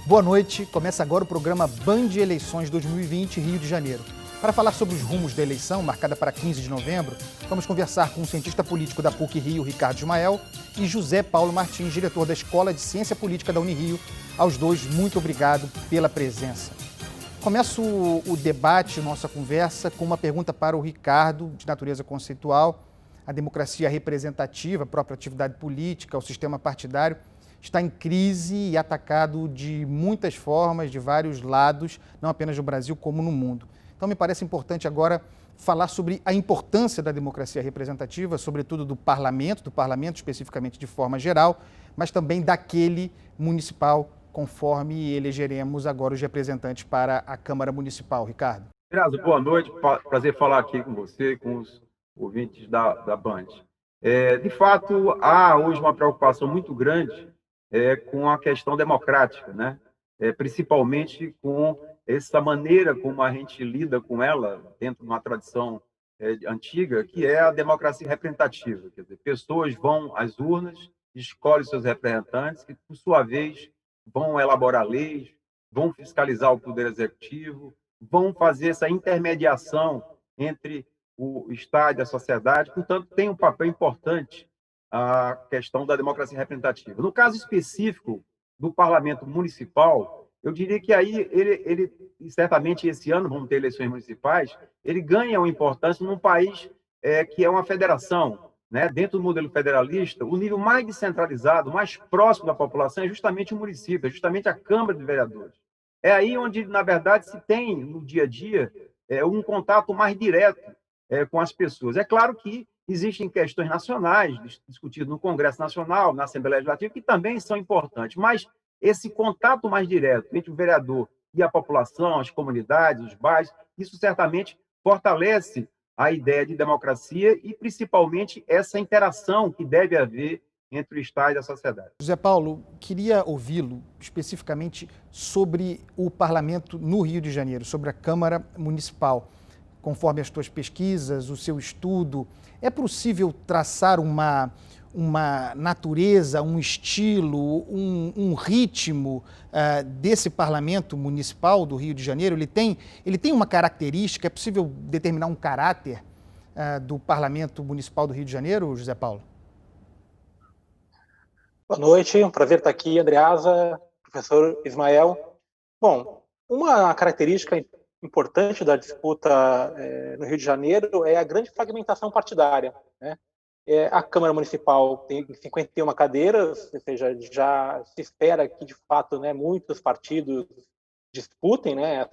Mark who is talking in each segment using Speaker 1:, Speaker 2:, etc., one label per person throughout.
Speaker 1: Boa noite, começa agora o programa Band Eleições 2020 Rio de Janeiro. Para falar sobre os rumos da eleição, marcada para 15 de novembro, vamos conversar com o cientista político da PUC-Rio, Ricardo Ismael, e José Paulo Martins, diretor da Escola de Ciência Política da Unirio. Aos dois, muito obrigado pela presença. Começo o debate, nossa conversa, com uma pergunta para o Ricardo, de natureza conceitual. A democracia representativa, a própria atividade política, o sistema partidário, está em crise e atacado de muitas formas, de vários lados, não apenas no Brasil, como no mundo. Então, me parece importante agora falar sobre a importância da democracia representativa, sobretudo do parlamento especificamente de forma geral, mas também daquele municipal, conforme elegeremos agora os representantes para a Câmara Municipal. Ricardo.
Speaker 2: Grazi, boa noite, prazer falar aqui com você, com os ouvintes da Band. De fato, há hoje uma preocupação muito grande com a questão democrática, né? Principalmente com essa maneira como a gente lida com ela dentro de uma tradição antiga, que é a democracia representativa. Quer dizer, pessoas vão às urnas, escolhem seus representantes, que, por sua vez, vão elaborar leis, vão fiscalizar o poder executivo, vão fazer essa intermediação entre o Estado e a sociedade. Portanto, tem um papel importante a questão da democracia representativa. No caso específico do parlamento municipal, eu diria que aí ele certamente esse ano vamos ter eleições municipais, ele ganha uma importância num país que é uma federação, né? Dentro do modelo federalista, o nível mais descentralizado, mais próximo da população é justamente o município, é justamente a Câmara de Vereadores. É aí onde, na verdade, se tem no dia a dia um contato mais direto com as pessoas. É claro que existem questões nacionais discutidas no Congresso Nacional, na Assembleia Legislativa, que também são importantes, mas esse contato mais direto entre o vereador e a população, as comunidades, os bairros, isso certamente fortalece a ideia de democracia e, principalmente, essa interação que deve haver entre o Estado e a sociedade.
Speaker 1: José Paulo, queria ouvi-lo especificamente sobre o parlamento no Rio de Janeiro, sobre a Câmara Municipal. Conforme as tuas pesquisas, o seu estudo, é possível traçar uma natureza, um estilo, um ritmo desse parlamento municipal do Rio de Janeiro? Ele tem uma característica, é possível determinar um caráter do parlamento municipal do Rio de Janeiro, José Paulo?
Speaker 3: Boa noite, um prazer estar aqui, Andreasa, professor Ismael. Bom, uma característica importante da disputa no Rio de Janeiro é a grande fragmentação partidária, né? A Câmara Municipal tem 51 cadeiras, ou seja, já se espera que, de fato, né, muitos partidos disputem, né,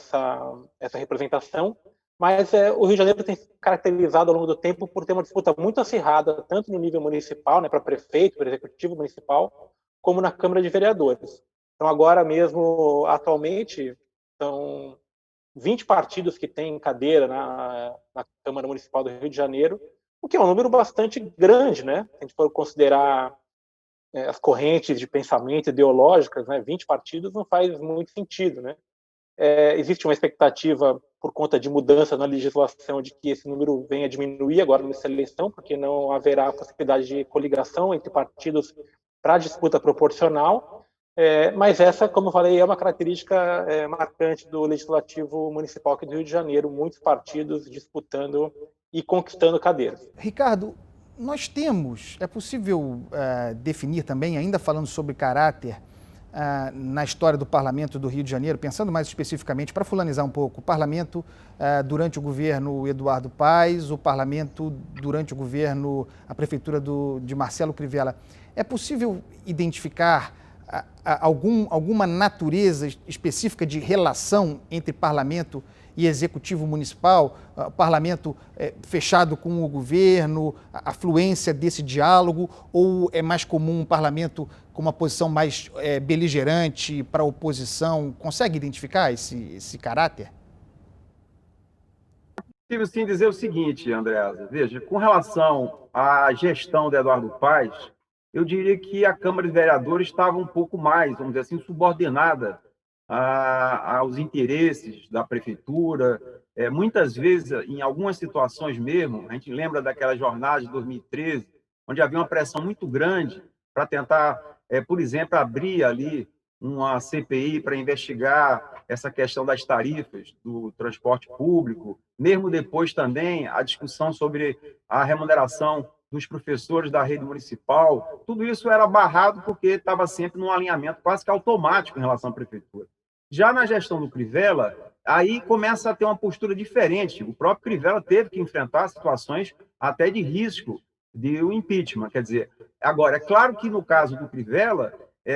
Speaker 3: essa representação, mas o Rio de Janeiro tem se caracterizado ao longo do tempo por ter uma disputa muito acirrada, tanto no nível municipal, né, para prefeito, para executivo municipal, como na Câmara de Vereadores. Então, agora mesmo, atualmente, são 20 partidos que têm cadeira na Câmara Municipal do Rio de Janeiro, o que é um número bastante grande, né? Se a gente for considerar as correntes de pensamento ideológicas, né? 20 partidos não faz muito sentido, né? Existe uma expectativa, por conta de mudança na legislação, de que esse número venha a diminuir agora nessa eleição, porque não haverá a possibilidade de coligação entre partidos para disputa proporcional. Mas essa, como eu falei, é uma característica marcante do Legislativo Municipal aqui do Rio de Janeiro, muitos partidos disputando e conquistando cadeiras.
Speaker 1: Ricardo, nós temos, é possível definir também, ainda falando sobre caráter, na história do parlamento do Rio de Janeiro, pensando mais especificamente, para fulanizar um pouco, o parlamento durante o governo Eduardo Paes, o parlamento durante o governo, a prefeitura de Marcelo Crivella. É possível identificar alguma natureza específica de relação entre parlamento e executivo municipal, parlamento fechado com o governo, a fluência desse diálogo, ou é mais comum um parlamento com uma posição mais beligerante para a oposição? Consegue identificar esse caráter?
Speaker 2: Possível sim dizer o seguinte, Andreasa, veja, com relação à gestão de Eduardo Paes, eu diria que a Câmara de Vereadores estava um pouco mais, vamos dizer assim, subordinada aos interesses da prefeitura. Muitas vezes, em algumas situações mesmo, a gente lembra daquela jornada de 2013, onde havia uma pressão muito grande para tentar, por exemplo, abrir ali uma CPI para investigar essa questão das tarifas do transporte público, mesmo depois também a discussão sobre a remuneração dos professores da rede municipal, tudo isso era barrado porque estava sempre num alinhamento quase que automático em relação à prefeitura. Já na gestão do Crivella, aí começa a ter uma postura diferente. O próprio Crivella teve que enfrentar situações até de risco de impeachment. Quer dizer, agora, é claro que no caso do Crivella,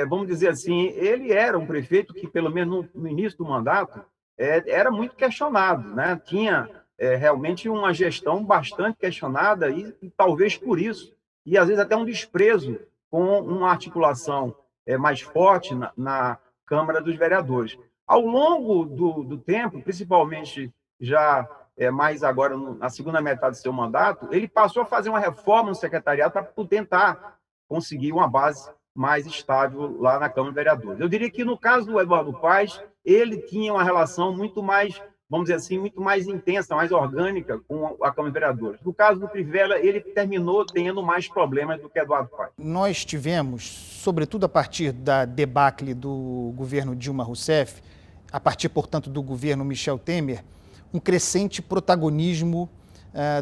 Speaker 2: vamos dizer assim, ele era um prefeito que, pelo menos no início do mandato, era muito questionado, né? Tinha realmente uma gestão bastante questionada e talvez por isso, e às vezes até um desprezo com uma articulação mais forte na Câmara dos Vereadores. Ao longo do tempo, principalmente já mais agora na segunda metade do seu mandato, ele passou a fazer uma reforma no secretariado para tentar conseguir uma base mais estável lá na Câmara dos Vereadores. Eu diria que, no caso do Eduardo Paes, ele tinha uma relação muito mais, vamos dizer assim, muito mais intensa, mais orgânica com a Câmara dos Vereadores. No caso do Crivella, ele terminou tendo mais problemas do que Eduardo Paes.
Speaker 1: Nós tivemos, sobretudo a partir da debacle do governo Dilma Rousseff, a partir, portanto, do governo Michel Temer, um crescente protagonismo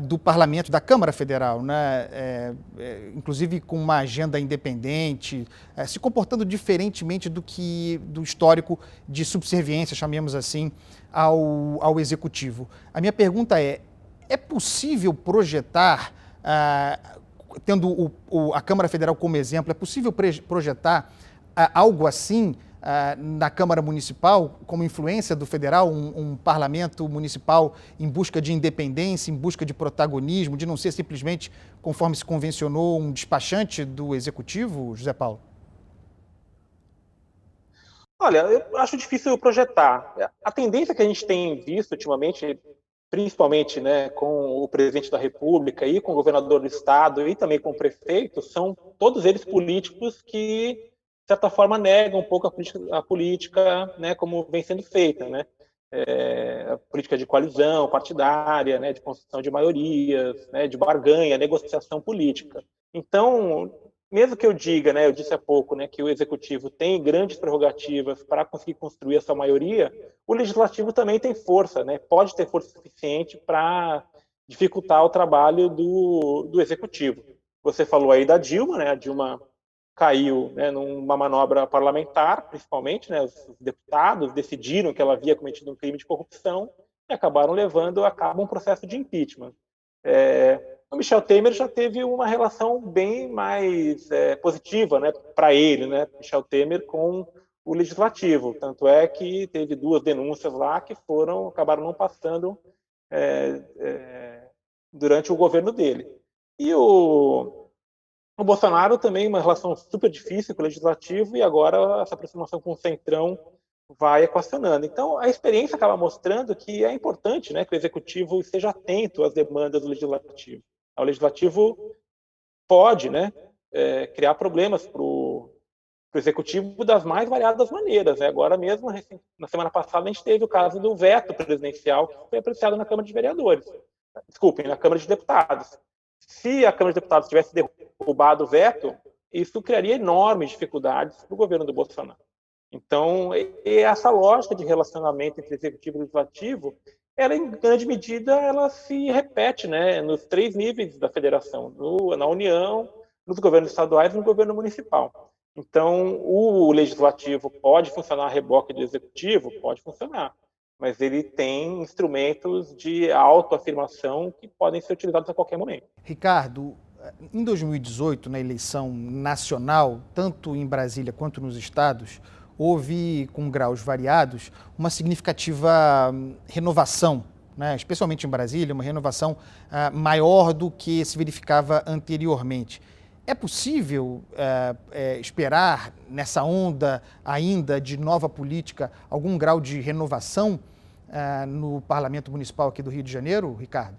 Speaker 1: do Parlamento, da Câmara Federal, né? Inclusive com uma agenda independente, se comportando diferentemente do histórico de subserviência, chamemos assim, ao Executivo. A minha pergunta é possível projetar, tendo a Câmara Federal como exemplo, é possível projetar algo assim na Câmara Municipal, como influência do federal, um parlamento municipal em busca de independência, em busca de protagonismo, de não ser simplesmente, conforme se convencionou, um despachante do Executivo, José Paulo?
Speaker 3: Olha, eu acho difícil projetar. A tendência que a gente tem visto ultimamente, principalmente, né, com o presidente da República e com o governador do estado e também com o prefeito, são todos eles políticos que, de certa forma, negam um pouco a política, né, como vem sendo feita, né? A política de coalizão partidária, né, de construção de maiorias, né, de barganha, negociação política. Então, mesmo que eu diga, né, eu disse há pouco, né, que o executivo tem grandes prerrogativas para conseguir construir essa maioria, o legislativo também tem força, né, pode ter força suficiente para dificultar o trabalho do executivo. Você falou aí da Dilma, né, a Dilma caiu, né, numa manobra parlamentar, principalmente, né, os deputados decidiram que ela havia cometido um crime de corrupção e acabaram levando a cabo um processo de impeachment. O Michel Temer já teve uma relação bem mais positiva, né, para ele, né, Michel Temer, com o legislativo. Tanto é que teve 2 denúncias lá que acabaram não passando durante o governo dele. E o Bolsonaro também uma relação super difícil com o legislativo e agora essa aproximação com o Centrão vai equacionando. Então, a experiência acaba mostrando que é importante, né, que o executivo esteja atento às demandas do legislativo. O legislativo pode, né, criar problemas para o executivo das mais variadas maneiras. Né? Agora mesmo, na semana passada, a gente teve o caso do veto presidencial que foi apreciado na Câmara de Vereadores. Desculpem, na Câmara de Deputados. Se a Câmara de Deputados tivesse derrubado o veto, isso criaria enormes dificuldades para o governo do Bolsonaro. Então, essa lógica de relacionamento entre executivo e legislativo, ela, em grande medida, ela se repete, né, nos 3 níveis da federação, na União, nos governos estaduais e no governo municipal. Então, o legislativo pode funcionar a reboque do executivo? Pode funcionar. Mas ele tem instrumentos de autoafirmação que podem ser utilizados a qualquer momento.
Speaker 1: Ricardo, em 2018, na eleição nacional, tanto em Brasília quanto nos estados, houve, com graus variados, uma significativa renovação, né? Especialmente em Brasília, uma renovação maior do que se verificava anteriormente. É possível esperar, nessa onda ainda de nova política, algum grau de renovação no Parlamento Municipal aqui do Rio de Janeiro, Ricardo?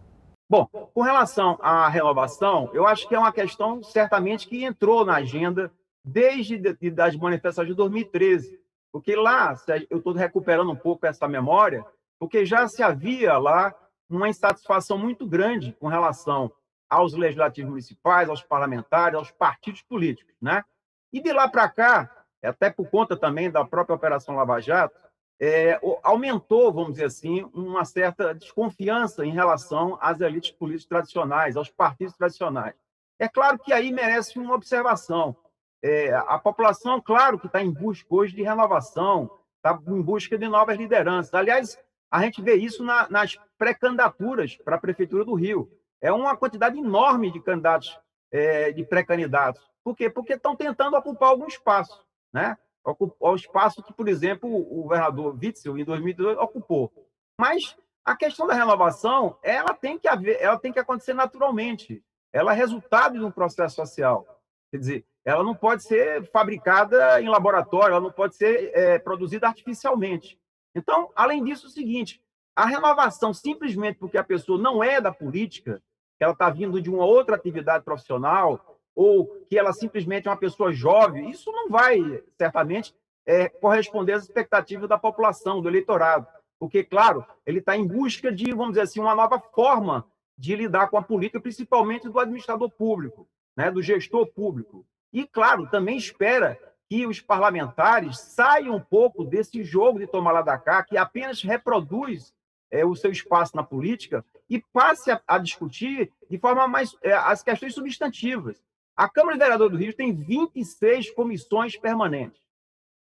Speaker 2: Bom, com relação à renovação, eu acho que é uma questão certamente que entrou na agenda desde das manifestações de 2013, porque lá, eu estou recuperando um pouco essa memória, porque já se havia lá uma insatisfação muito grande com relação aos legislativos municipais, aos parlamentares, aos partidos políticos, né? E de lá para cá, até por conta também da própria Operação Lava Jato, aumentou, vamos dizer assim, uma certa desconfiança em relação às elites políticas tradicionais, aos partidos tradicionais. É claro que aí merece uma observação. A população, claro que está em busca hoje de renovação, está em busca de novas lideranças. Aliás, a gente vê isso nas pré-candidaturas para a Prefeitura do Rio. É uma quantidade enorme de candidatos, de pré-candidatos. Por quê? Porque estão tentando ocupar algum espaço, né? Ocupar o espaço que, por exemplo, o governador Witzel, em 2002, ocupou. Mas a questão da renovação, ela tem que acontecer naturalmente. Ela é resultado de um processo social. Quer dizer, ela não pode ser fabricada em laboratório, ela não pode ser produzida artificialmente. Então, além disso, é o seguinte, a renovação, simplesmente porque a pessoa não é da política, que ela está vindo de uma outra atividade profissional, ou que ela simplesmente é uma pessoa jovem, isso não vai, certamente, corresponder às expectativas da população, do eleitorado. Porque, claro, ele está em busca de, vamos dizer assim, uma nova forma de lidar com a política, principalmente do administrador público, né, do gestor público. E, claro, também espera que os parlamentares saiam um pouco desse jogo de tomar lá da cá, que apenas reproduz o seu espaço na política e passe a discutir de forma mais as questões substantivas. A Câmara de Vereadores do Rio tem 26 comissões permanentes,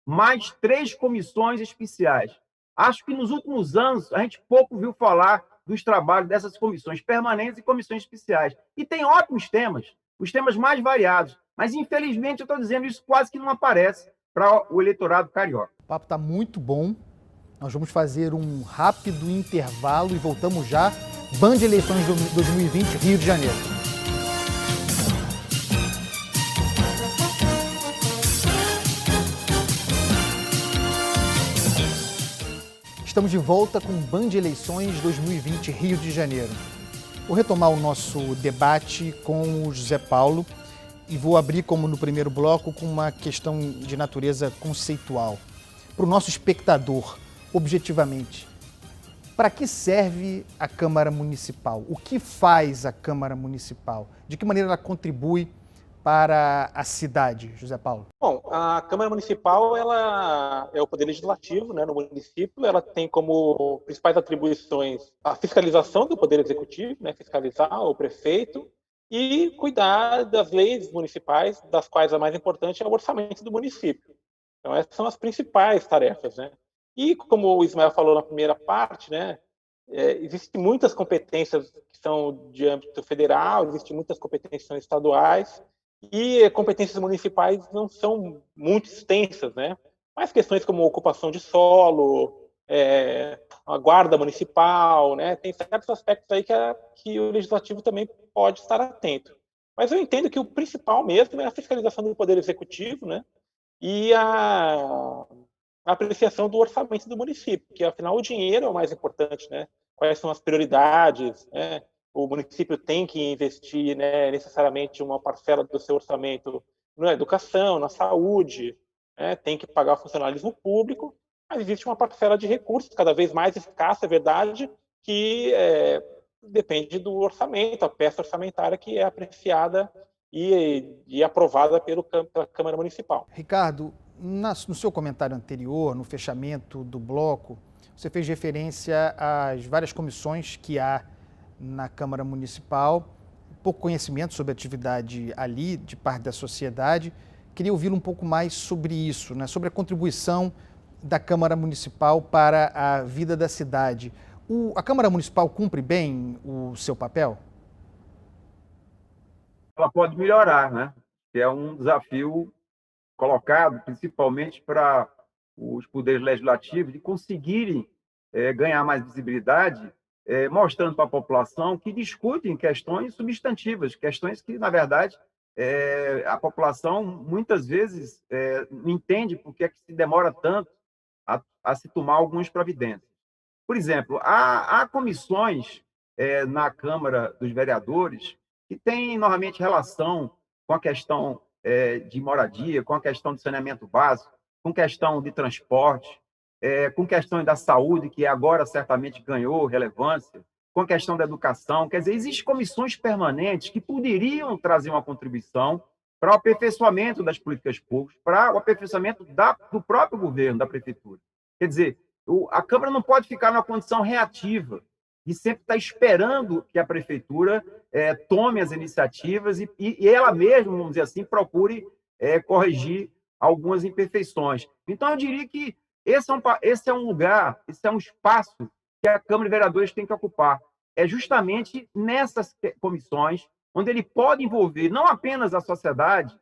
Speaker 2: mais 3 comissões especiais. Acho que nos últimos anos a gente pouco viu falar dos trabalhos dessas comissões permanentes e comissões especiais. E tem ótimos temas, os temas mais variados. Mas, infelizmente, eu estou dizendo isso quase que não aparece para o eleitorado carioca.
Speaker 1: O papo está muito bom. Nós vamos fazer um rápido intervalo e voltamos já. Band Eleições 2020, Rio de Janeiro. Estamos de volta com Band Eleições 2020, Rio de Janeiro. Vou retomar o nosso debate com o José Paulo e vou abrir, como no primeiro bloco, com uma questão de natureza conceitual. Para o nosso espectador, objetivamente, para que serve a Câmara Municipal? O que faz a Câmara Municipal? De que maneira ela contribui para a cidade, José Paulo?
Speaker 3: Bom, a Câmara Municipal ela é o poder legislativo, né, no município. Ela tem como principais atribuições a fiscalização do poder executivo, né, fiscalizar o prefeito e cuidar das leis municipais, das quais a mais importante é o orçamento do município. Então, essas são as principais tarefas, né? E, como o Ismael falou na primeira parte, né, existem muitas competências que são de âmbito federal, existem muitas competências que são estaduais, e competências municipais não são muito extensas, né? Mas questões como ocupação de solo, a guarda municipal, né? Tem certos aspectos aí que o legislativo também pode estar atento. Mas eu entendo que o principal mesmo é a fiscalização do poder executivo, né? E a apreciação do orçamento do município, que afinal o dinheiro é o mais importante, né? Quais são as prioridades, né? O município tem que investir, né, necessariamente uma parcela do seu orçamento na educação, na saúde, né, tem que pagar o funcionalismo público, mas existe uma parcela de recursos cada vez mais escassa, é verdade, que depende do orçamento, a peça orçamentária que é apreciada e aprovada pela Câmara Municipal.
Speaker 1: Ricardo, no seu comentário anterior, no fechamento do bloco, você fez referência às várias comissões que há na Câmara Municipal, pouco conhecimento sobre a atividade ali, de parte da sociedade. Queria ouvi-lo um pouco mais sobre isso, né? Sobre a contribuição da Câmara Municipal para a vida da cidade. A Câmara Municipal cumpre bem o seu papel?
Speaker 2: Ela pode melhorar, né? Que é um desafio colocado principalmente para os poderes legislativos de conseguirem ganhar mais visibilidade, mostrando para a população que discutem questões substantivas, questões que, na verdade, a população muitas vezes não entende por que é que se demora tanto a se tomar algumas providências. Por exemplo, há comissões na Câmara dos Vereadores que têm, normalmente, relação com a questão de moradia, com a questão de saneamento básico, com questão de transporte, com questões da saúde, que agora certamente ganhou relevância, com a questão da educação. Quer dizer, existem comissões permanentes que poderiam trazer uma contribuição para o aperfeiçoamento das políticas públicas, para o aperfeiçoamento do próprio governo, da prefeitura. Quer dizer, a Câmara não pode ficar numa condição reativa e sempre estar esperando que a prefeitura tome as iniciativas e ela mesma, vamos dizer assim, procure corrigir algumas imperfeições. Então, eu diria que esse é um lugar, esse é um espaço que a Câmara de Vereadores tem que ocupar. É justamente nessas comissões onde ele pode envolver não apenas a sociedade,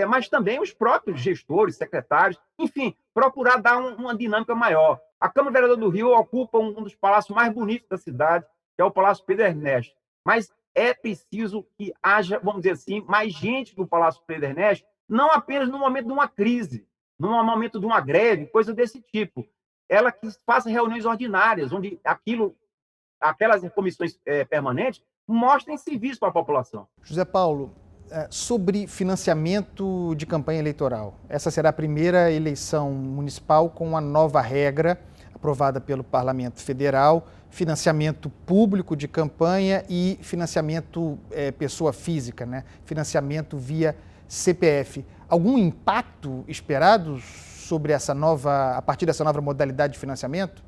Speaker 2: mas também os próprios gestores, secretários, enfim, procurar dar uma dinâmica maior. A Câmara de Vereadores do Rio ocupa um dos palácios mais bonitos da cidade, que é o Palácio Pedro Ernesto. Mas é preciso que haja, vamos dizer assim, mais gente no Palácio Pedro Ernesto, não apenas no momento de uma crise, no momento de uma greve, coisa desse tipo. Ela que faça reuniões ordinárias, onde aquelas comissões permanentes mostrem serviço para a população.
Speaker 1: José Paulo, sobre financiamento de campanha eleitoral. Essa será a primeira eleição municipal com a nova regra aprovada pelo Parlamento Federal, financiamento público de campanha e financiamento pessoa física, né? Financiamento via CPF. Algum impacto esperado sobre a partir dessa nova modalidade de financiamento?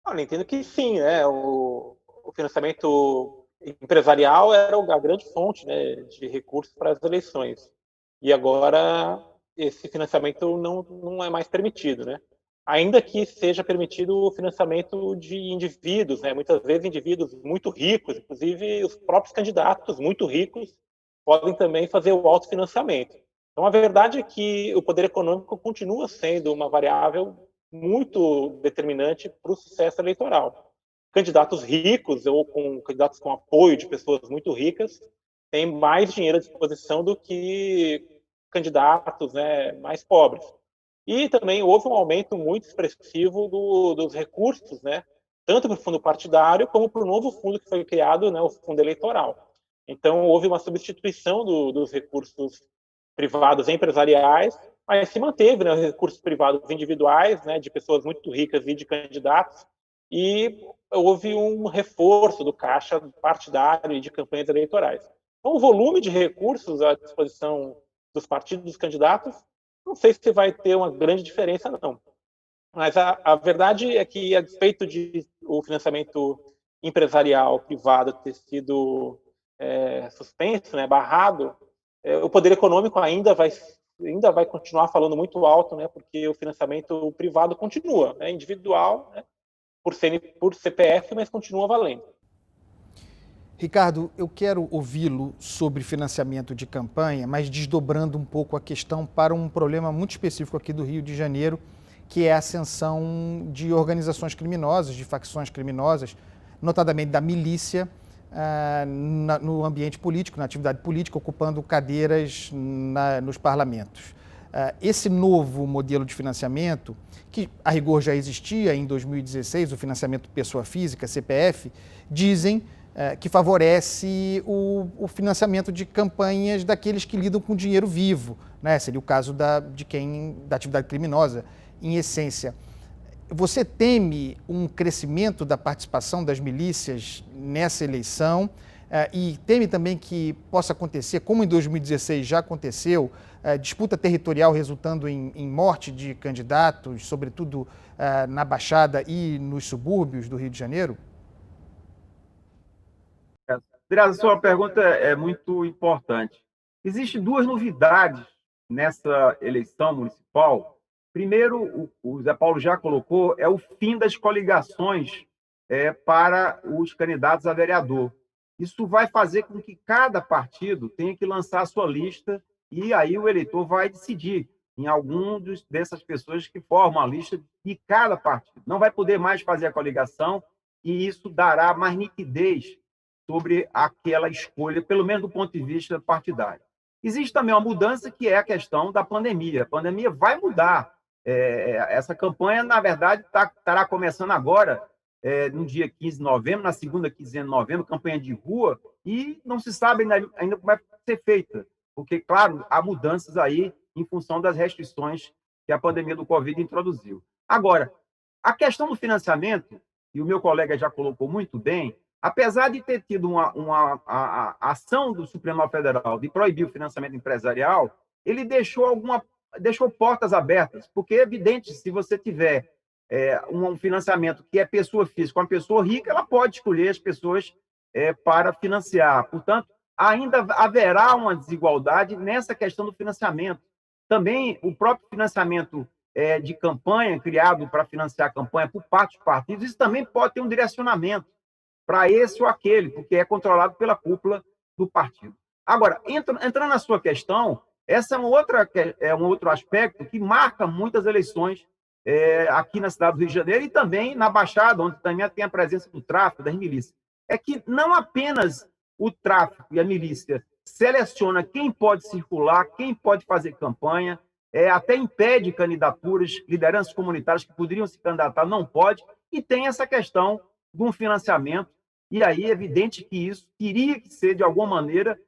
Speaker 3: Eu entendo que sim, né? O financiamento empresarial era a grande fonte, né, de recursos para as eleições. E agora esse financiamento não é mais permitido, né? Ainda que seja permitido o financiamento de indivíduos, né? Muitas vezes indivíduos muito ricos, inclusive os próprios candidatos muito ricos, podem também fazer o autofinanciamento. Então, a verdade é que o poder econômico continua sendo uma variável muito determinante para o sucesso eleitoral. Candidatos ricos ou candidatos com apoio de pessoas muito ricas têm mais dinheiro à disposição do que candidatos, né, mais pobres. E também houve um aumento muito expressivo dos recursos, né, tanto para o fundo partidário como para o novo fundo que foi criado, né, o fundo eleitoral. Então, houve uma substituição dos recursos privados empresariais, mas se manteve, né, os recursos privados individuais, né, de pessoas muito ricas e de candidatos, e houve um reforço do caixa partidário e de campanhas eleitorais. Então, o volume de recursos à disposição dos partidos, dos candidatos, não sei se vai ter uma grande diferença, não. Mas a verdade é que, a despeito de o financiamento empresarial privado ter sido suspenso, né, barrado, o poder econômico ainda vai continuar falando muito alto, né, porque o financiamento privado continua, né, individual, né, por CPF, mas continua valendo.
Speaker 1: Ricardo, eu quero ouvi-lo sobre financiamento de campanha, mas desdobrando um pouco a questão para um problema muito específico aqui do Rio de Janeiro, que é a ascensão de organizações criminosas, de facções criminosas, notadamente da milícia, no ambiente político, na atividade política, ocupando cadeiras nos parlamentos. Esse novo modelo de financiamento, que a rigor já existia em 2016, o financiamento pessoa física, CPF, dizem que favorece o financiamento de campanhas daqueles que lidam com dinheiro vivo, né? Seria o caso da atividade criminosa, em essência. Você teme um crescimento da participação das milícias nessa eleição e teme também que possa acontecer, como em 2016 já aconteceu, disputa territorial resultando em morte de candidatos, sobretudo na Baixada e nos subúrbios do Rio de Janeiro?
Speaker 2: Adriana, a sua pergunta é muito importante. Existem duas novidades nessa eleição municipal. Primeiro, o Zé Paulo já colocou, é o fim das coligações para os candidatos a vereador. Isso vai fazer com que cada partido tenha que lançar a sua lista e aí o eleitor vai decidir em algum dessas pessoas que formam a lista de cada partido. Não vai poder mais fazer a coligação e isso dará mais nitidez sobre aquela escolha, pelo menos do ponto de vista partidário. Existe também uma mudança que é a questão da pandemia. A pandemia vai mudar. Essa campanha, na verdade, estará começando agora, no dia 15 de novembro, na segunda quinzena de novembro, campanha de rua, e não se sabe ainda como vai ser feita, porque, claro, há mudanças aí em função das restrições que a pandemia do Covid introduziu. Agora, a questão do financiamento, e o meu colega já colocou muito bem, apesar de ter tido a ação do Supremo Federal de proibir o financiamento empresarial, ele deixou portas abertas, porque é evidente, se você tiver um financiamento que é pessoa física, uma pessoa rica, ela pode escolher as pessoas para financiar. Portanto, ainda haverá uma desigualdade nessa questão do financiamento. Também o próprio financiamento de campanha, criado para financiar a campanha por parte dos partidos, isso também pode ter um direcionamento para esse ou aquele, porque é controlado pela cúpula do partido. Agora, entrando na sua questão, essa é um outro aspecto que marca muitas eleições aqui na cidade do Rio de Janeiro e também na Baixada, onde também tem a presença do tráfico, das milícias. É que não apenas o tráfico e a milícia seleciona quem pode circular, quem pode fazer campanha, até impede candidaturas, lideranças comunitárias que poderiam se candidatar, não pode, e tem essa questão de um financiamento, e aí é evidente que isso teria que ser, de alguma maneira,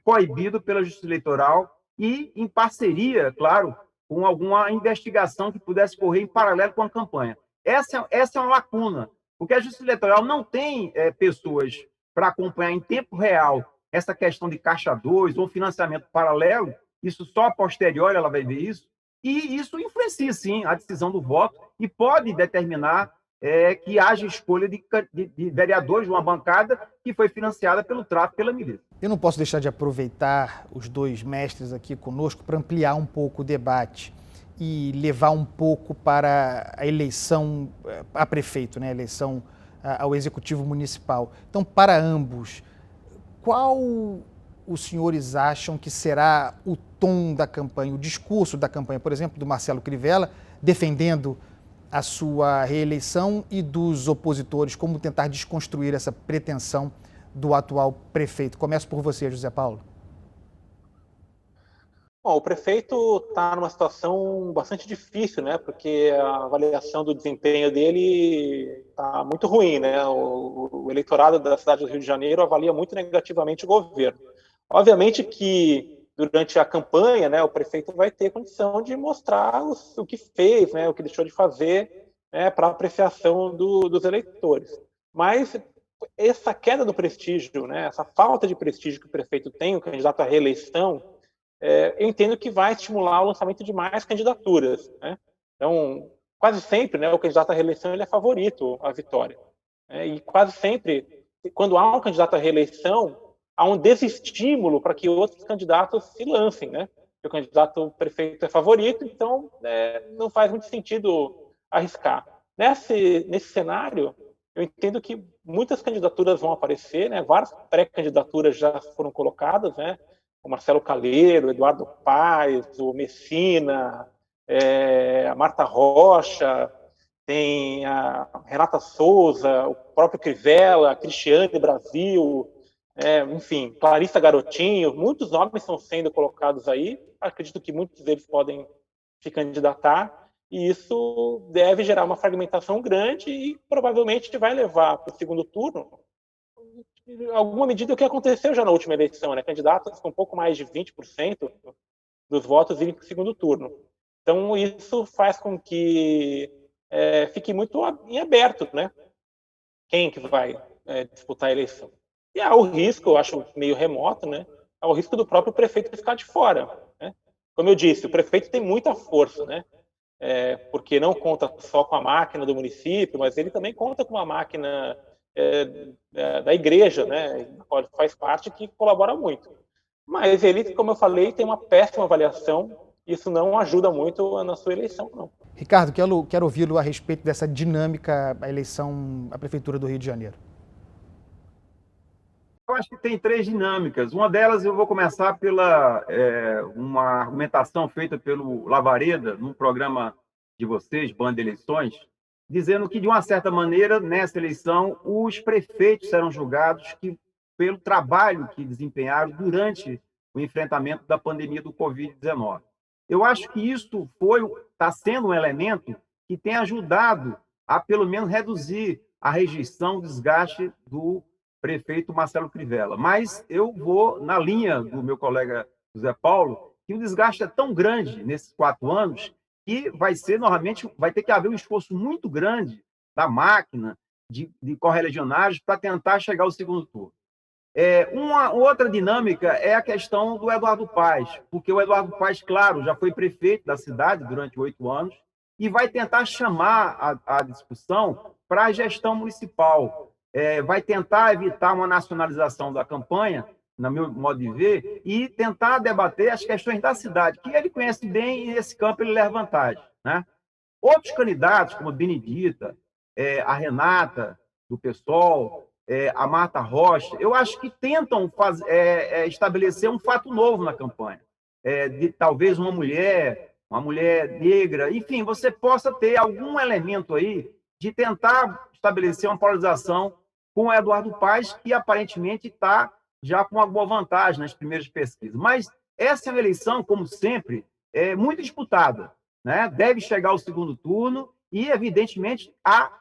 Speaker 2: coibido pela Justiça Eleitoral e em parceria, claro, com alguma investigação que pudesse correr em paralelo com a campanha. Essa é uma lacuna, porque a Justiça Eleitoral não tem pessoas para acompanhar em tempo real essa questão de Caixa 2 ou financiamento paralelo, isso só a posteriori ela vai ver isso, e isso influencia, sim, a decisão do voto e pode determinar que haja escolha de vereadores de uma bancada que foi financiada pelo tráfico, pela milícia.
Speaker 1: Eu não posso deixar de aproveitar os dois mestres aqui conosco para ampliar um pouco o debate e levar um pouco para a eleição a prefeito, né? A eleição ao Executivo Municipal. Então, para ambos, qual os senhores acham que será o tom da campanha, o discurso da campanha, por exemplo, do Marcelo Crivella, defendendo a sua reeleição, e dos opositores, como tentar desconstruir essa pretensão do atual prefeito? Começo por você, José Paulo.
Speaker 3: Bom, o prefeito está numa situação bastante difícil, né? Porque a avaliação do desempenho dele está muito ruim, né? O eleitorado da cidade do Rio de Janeiro avalia muito negativamente o governo. Obviamente que durante a campanha, né, o prefeito vai ter condição de mostrar o que fez, né, o que deixou de fazer, né, para apreciação dos eleitores. Mas essa queda do prestígio, né, essa falta de prestígio que o prefeito tem, o candidato à reeleição, eu entendo que vai estimular o lançamento de mais candidaturas, né? Então, quase sempre, né, o candidato à reeleição ele é favorito à vitória. E quase sempre, quando há um candidato à reeleição, há um desestímulo para que outros candidatos se lancem, né? O candidato prefeito é favorito, então não faz muito sentido arriscar. Nesse cenário, eu entendo que muitas candidaturas vão aparecer, né? Várias pré-candidaturas já foram colocadas, né? O Marcelo Calheiro, o Eduardo Paes, o Messina, a Marta Rocha, tem a Renata Souza, o próprio Crivella, a Cristiane Brasil, enfim, Clarissa Garotinho, muitos nomes estão sendo colocados aí, acredito que muitos deles podem se candidatar, e isso deve gerar uma fragmentação grande e provavelmente vai levar para o segundo turno alguma medida, o que aconteceu já na última eleição, né? Candidatos com um pouco mais de 20% dos votos irem para o segundo turno. Então, isso faz com que fique muito em aberto, né? Quem que vai disputar a eleição. E há o risco, eu acho meio remoto, né? Há o risco do próprio prefeito ficar de fora, né? Como eu disse, o prefeito tem muita força, né? Porque não conta só com a máquina do município, mas ele também conta com uma máquina da igreja, né? Faz parte, que colabora muito. Mas ele, como eu falei, tem uma péssima avaliação. Isso não ajuda muito na sua eleição, não.
Speaker 1: Ricardo, quero ouvi-lo a respeito dessa dinâmica, a eleição à Prefeitura do Rio de Janeiro.
Speaker 2: Eu acho que tem três dinâmicas. Uma delas, eu vou começar pela uma argumentação feita pelo Lavareda, num programa de vocês, Band Eleições, dizendo que, de uma certa maneira, nessa eleição, os prefeitos serão julgados pelo trabalho que desempenharam durante o enfrentamento da pandemia do Covid-19. Eu acho que isso está sendo um elemento que tem ajudado a, pelo menos, reduzir a rejeição, o desgaste do prefeito Marcelo Crivella. Mas eu vou na linha do meu colega José Paulo, que o desgaste é tão grande nesses 4 anos que vai ter que haver um esforço muito grande da máquina de correligionários para tentar chegar ao segundo turno. Uma outra dinâmica é a questão do Eduardo Paes, porque o Eduardo Paes, claro, já foi prefeito da cidade durante 8 anos e vai tentar chamar a discussão para a gestão municipal, vai tentar evitar uma nacionalização da campanha, no meu modo de ver, e tentar debater as questões da cidade, que ele conhece bem e nesse campo ele leva vantagem, né? Outros candidatos, como a Benedita, a Renata, do PSOL, a Marta Rocha, eu acho que tentam estabelecer um fato novo na campanha, de talvez uma mulher negra, enfim, você possa ter algum elemento aí de tentar estabelecer uma polarização com o Eduardo Paes, que aparentemente está já com uma boa vantagem nas primeiras pesquisas. Mas essa eleição, como sempre, é muito disputada, né? Deve chegar ao segundo turno e, evidentemente, há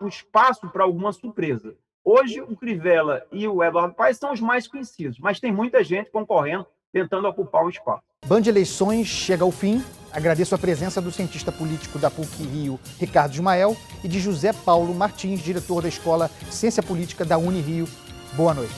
Speaker 2: um espaço para alguma surpresa. Hoje, o Crivella e o Eduardo Paes são os mais conhecidos, mas tem muita gente concorrendo, tentando ocupar o espaço.
Speaker 1: Band Eleições chega ao fim. Agradeço a presença do cientista político da PUC-Rio, Ricardo Ismael, e de José Paulo Martins, diretor da Escola Ciência Política da Unirio. Boa noite.